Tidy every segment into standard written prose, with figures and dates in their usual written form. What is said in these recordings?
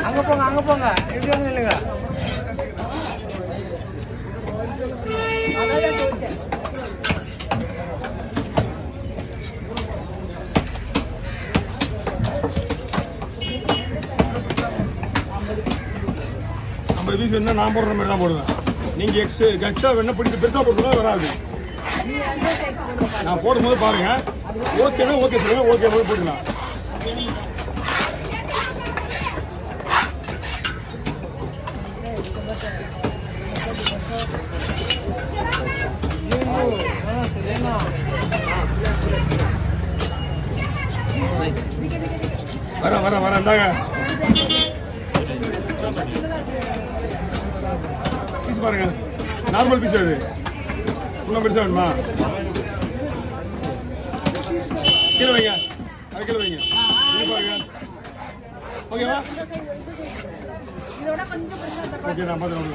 அங்க போங்க அங்க போங்க இப்படி வந்து இல்லைங்க நான் போடுற மாதிரி தான் போடுவேன். நீங்க எக்ஸ்ட்ரா வேணா பிடிச்சி பெருசா போடுறதா வராது. நான் போடும்போது பாருங்க. ஓகேனா ஓகே சொல்லுங்க, ஓகே போய் போட்டுக்கலாம். வர இந்தாங்க பீஸ் பாருங்க. நார்மல் பீஸ் அது இன்னும் பெருசா வேணுமா? கீழே வைங்க, அது கீழே வைங்க. பாருங்க ஓகேவா? ஓகே நான் பார்த்து ரொம்ப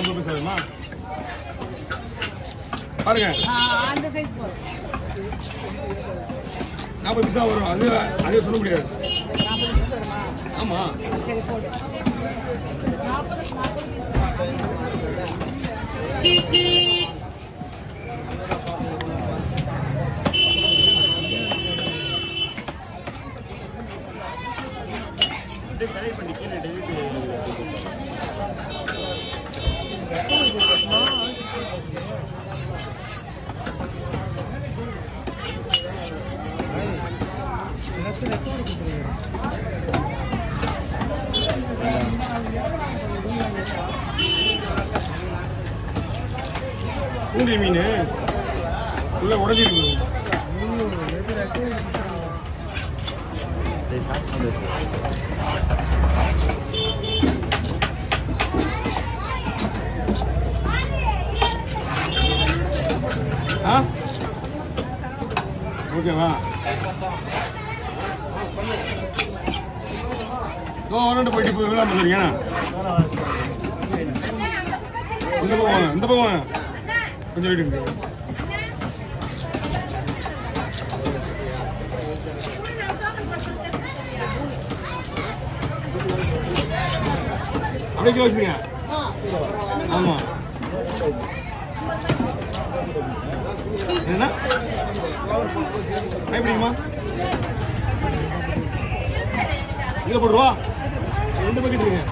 பெருசா வேணுமா? பாருங்க 40 பீஸா வரும். அதே சொல்ல முடியாது. ஆமா செலக்ட் பண்ணி கீழே பூண்டி மீன் உள்ள உடஞ்சிருக்கு. ஓகேவா? போயிட்டு போய் விழா பண்ணுறீங்க. இந்த பக்கம் இந்த பக்கம் கொஞ்சம் வீட்டு அப்படியே வச்சுங்க. ஆமா என்ன எப்படிங்கம்மா இதில் போடுவா 2 பக்கெட் இருக்கு.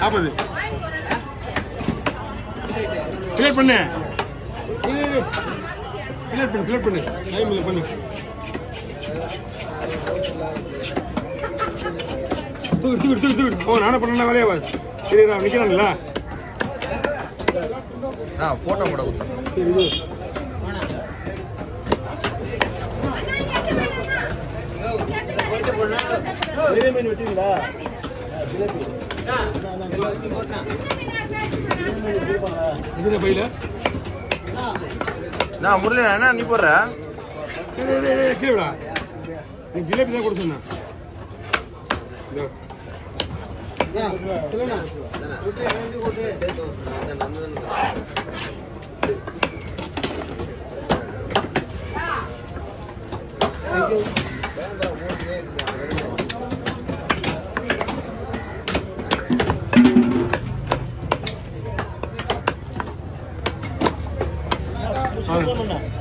நாற்பது கிளியர் பண்ணு கிளியர் பண்ணு டைம் இல்லை பண்ணு. தூக்கிட்டு ஓ நானே பண்ண வேலையா சரி நான் நிற்கிறான்ல போட்டோ கூட சரி இது மீன் வச்சுங்களா இதுல பையில நான் முரளி என்ன நீ போடுற கீழே நீ ஜிலேபி தான் கொடுத்து சொன்ன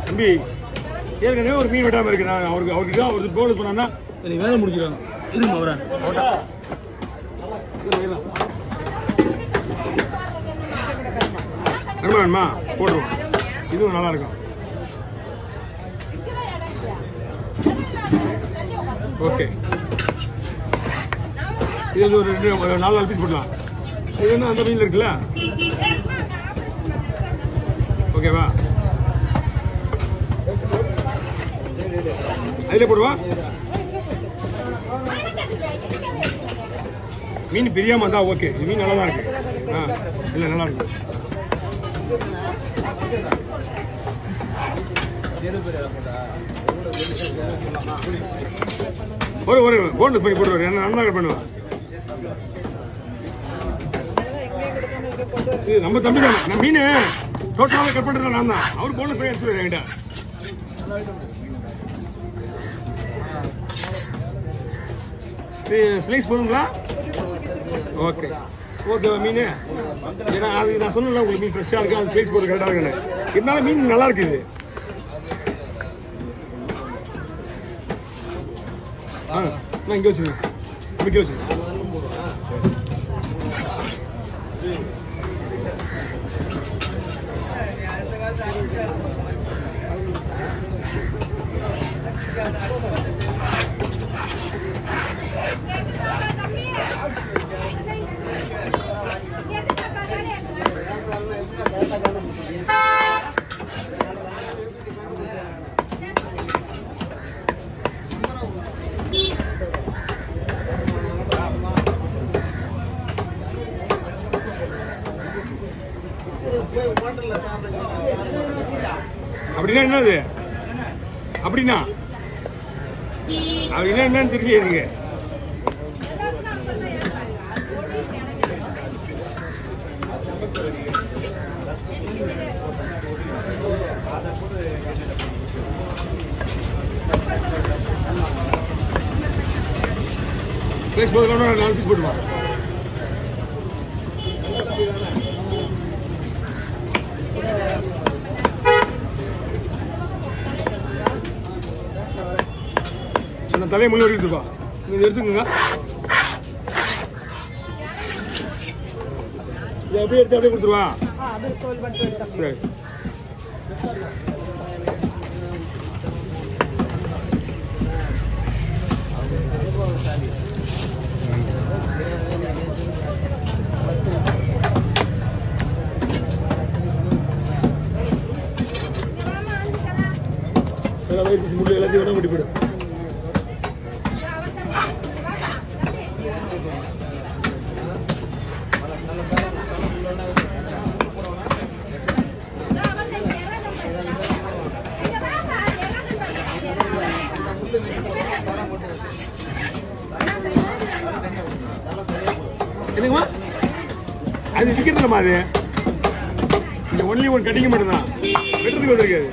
தம்பி ஏற்கனவே ஒரு மீன் வெட்டாம இருக்கு. நான் அவருக்கு தான் ஒரு கோல் பண்ணா நீ வேலை முடிக்கிறாங்க. இருங்க அவரை வேணுமா போட்டுருவோம். இதுவும் நல்லா இருக்கும். ஓகே இது ஒரு 4 பீஸ் போடலாம். இது என்ன அந்த மீன்ல இருக்குல்ல ஓகேவா? அதிலே போடுவா. மீன் பிரியாம இருந்தா ஓகே. இது மீன் நல்லா தான் இருக்கு. இல்ல நல்லா இருக்கு. ஒரு கோல்டு பண்ணி போடுவார். என்ன நல்லா பண்ணுவேன். இது நம்ம தம்பி தானே. நான் மீன் டோட்டலாக கட் பண்ணுறேன் நான் தான். அவர் போனஸ் போய் எடுத்து என்கிட்ட. ஸ்லைஸ் போதுங்களா? ஓகே ஓகே மீன். ஏன்னா அது நான் சொன்னேன் உங்களுக்கு மீன் ஃப்ரெஷ்ஷாக இருக்கு, அது ஸ்லைஸ் போடுறது கரெக்டாக இருக்குன்னு. இருந்தாலும் மீன் நல்லா இருக்குது. நான் இங்கே வச்சுருக்கேன், இங்கே வச்சுருக்கேன். அப்படின்னா என்னது? அப்படின்னா அப்படின்னா என்னன்னு தெரியுங்க. பீஸ் போதும், 4 பீஸ் போட்டுமா. தலையை முள்ளு எடுத்துப்பா, நீங்க எடுத்துக்கோங்க. இதை அப்படியே எடுத்து அப்படியே கொடுத்துருவா. சரி முள்ளு எல்லாத்தையும் வேணா முடி போயிடும். என்னங்கம்மா அது விற்கிறதுலமா? அது இந்த ஒன்லி ஒன் கட்டிங்க மட்டும்தான், வெட்டுறதுக்கு வந்திருக்காது.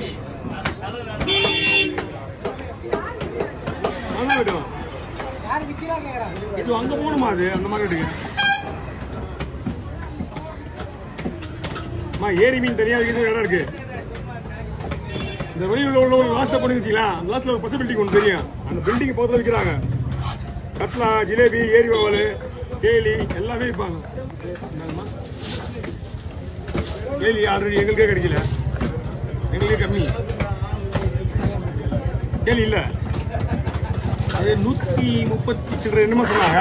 இது அங்க போகணுமா? அது அந்த மார்க்கெட்டுக்கு ஏரி மீன் தனியா வைக்கிறது இடம் இருக்கு. இந்த வெளியில் உள்ள ஒரு லாஸ்ட் பண்ணி வச்சுக்கலாம். அந்த லாஸ்ட்ல ஒரு பச்சை பில்டிங் ஒன்று தெரியும், அந்த பில்டிங் பக்கத்தில் விற்கிறாங்க. கட்லா, ஜிலேபி, ஏரி வவால், கேலி எல்லாமே விற்பாங்க. கேலி ஆல்ரெடி எங்களுக்கே கிடைக்கல, எங்களுக்கே கம்மி. கேலி இல்ல, அது 130 சில்லறை என்னமோ சொன்னாங்க.